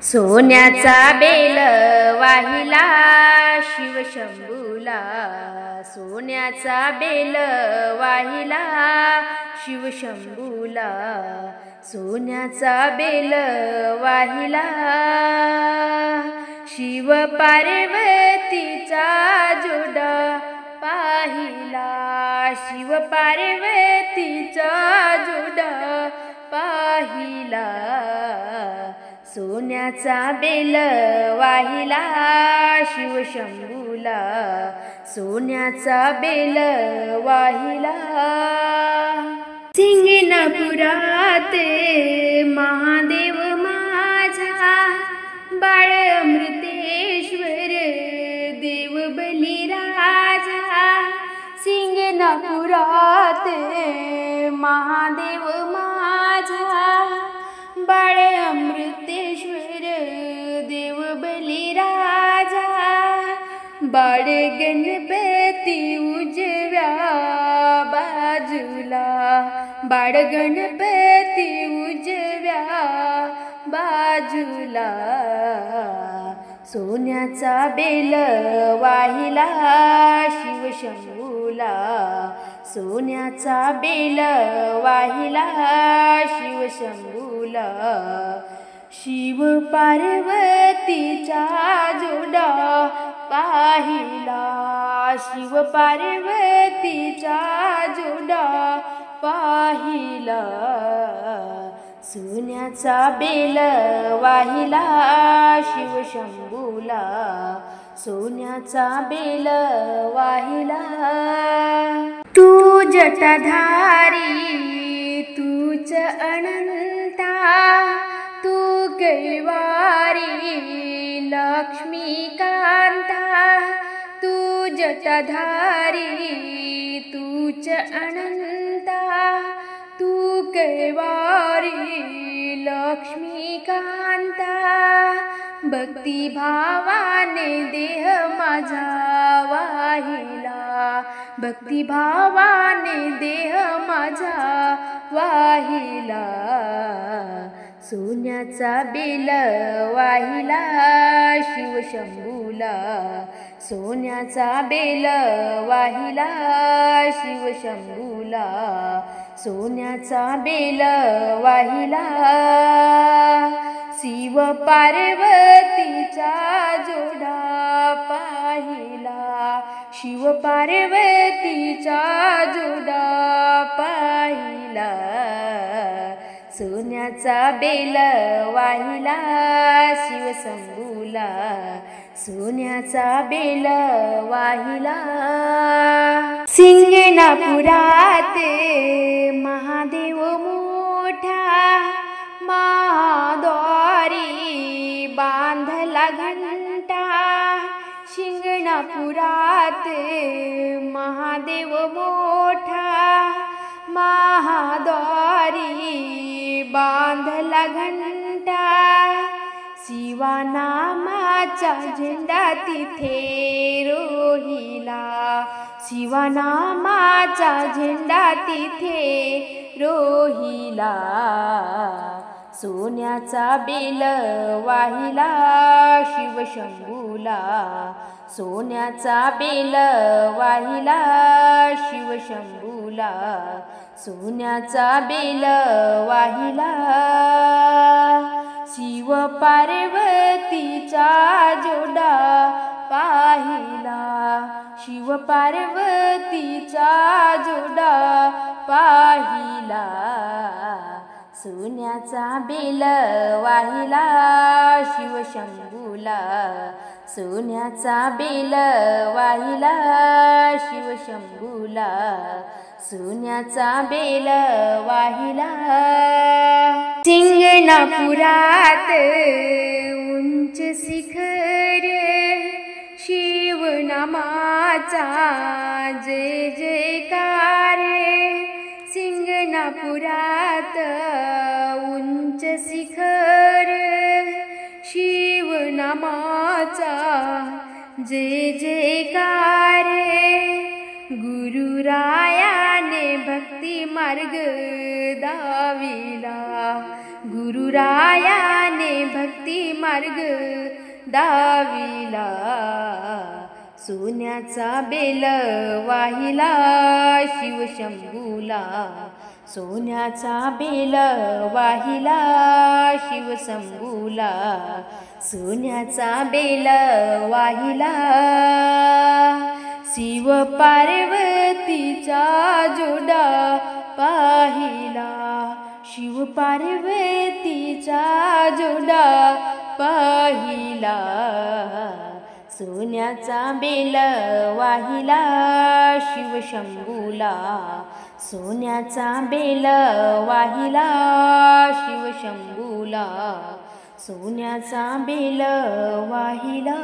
सोन्याचा बेल वाहिला शिवशंभूला, सोन्याचा बेल वाहिला शिवशंभूला, सोन्याचा बेल वाहिला शिव पार्वतीचा जोडा पाहिला, शिव पार्वतीचा जोडा पाहिला, सोन्याचा बेल वाहिला शिवशंभूला, सोन्याचा बेल वाहिला। सिंगणापुरात महादेव माझा बाळ अमृतेश्वर देव बलिराजा, सिंगणापुरात महादेव माझा बाळ अमृतेश्वर देव बलिराजा, बाळ गणपती उजव्या बाजूला, बाळ गणपती उजव्या बाजूला, सोन्याचा बेल वाहिला शिवशंभूला, सोन्याचा बेल वाहिला शिवशंभूला, शिव पार्वतीचा जोडा पाहिला, शिव पार्वतीचा जोडा पाहिला, सोन्याचा बेल वाहिला शिवशंभूला, सोन्याचा बेल वाहिला। तू जटाधारी तूच अनंता, तू कैवारी लक्ष्मीकांता, तू जटाधारी तूच अनंता, तू कैवारी लक्ष्मीकांता, भक्तिभावाने देह माझा वाहिला, भक्तिभावाने देह माझा वाहिला, सोन्याचा बेल वाहिला शिवशंभूला, सोन्याचा बेल वाहिला शिवशंभूला, सोन्याचा बेल वाहिला शिव पार्वतीचा जोडा पाहिला, शिव पार्वतीचा जोडा पाहिला, सोन्याचा बेल वाहिला शिवशंभूला, सोन्याचा बेल वाहिला। सिंगणापुरात महादेव मोठा महाद्वारी बांधला घंटा, सिंगणापुरात महादेव मोठा महाद्वारी बांधला घंटा, शिवानामाचा झेंडा तिथे रोहिला, शिवानामाचा झेंडा तिथे रोहिला, सोन्याचा बेल वाहिला शिवशंभूला, सोन्याचा बेल वाहिला शिवशंभूला, सोन्याचा बेल वाहिला शिव पार्वतीचा जोडा पाहिला, शिव पार्वतीचा जोडा पाहिला, सोन्याचा बेल वाहिला शिवशंभूला, सोन्याचा बेल वाहिला शिवशंभूला, सोन्याचा बेल वाहिला। सिंगणापुरात उंच शिखर शिवनामाचा जय जयकार, सिंगणापुरात उंच शिखर शिवनामाचा जय जयकार, गुरुरायाने भक्ती मार्ग दाविला, गुरुरायाने भक्ती मार्ग मार्ग दाविला, सोन्याचा बेल वाहिला शिवशंभूला, सोन्याचा बेल वाहिला शिवशंभूला, सोन्याचा बेल वाहिला. शिव पार्वतीचा जोडा पाहिला, शिव पार्वतीचा जोडा पाहिला, सोन्याचा बेल वाहिला शिवशंभूला, सोन्याचा बेल वाहिला शिवशंभूला, सोन्याचा बेल वाहिला.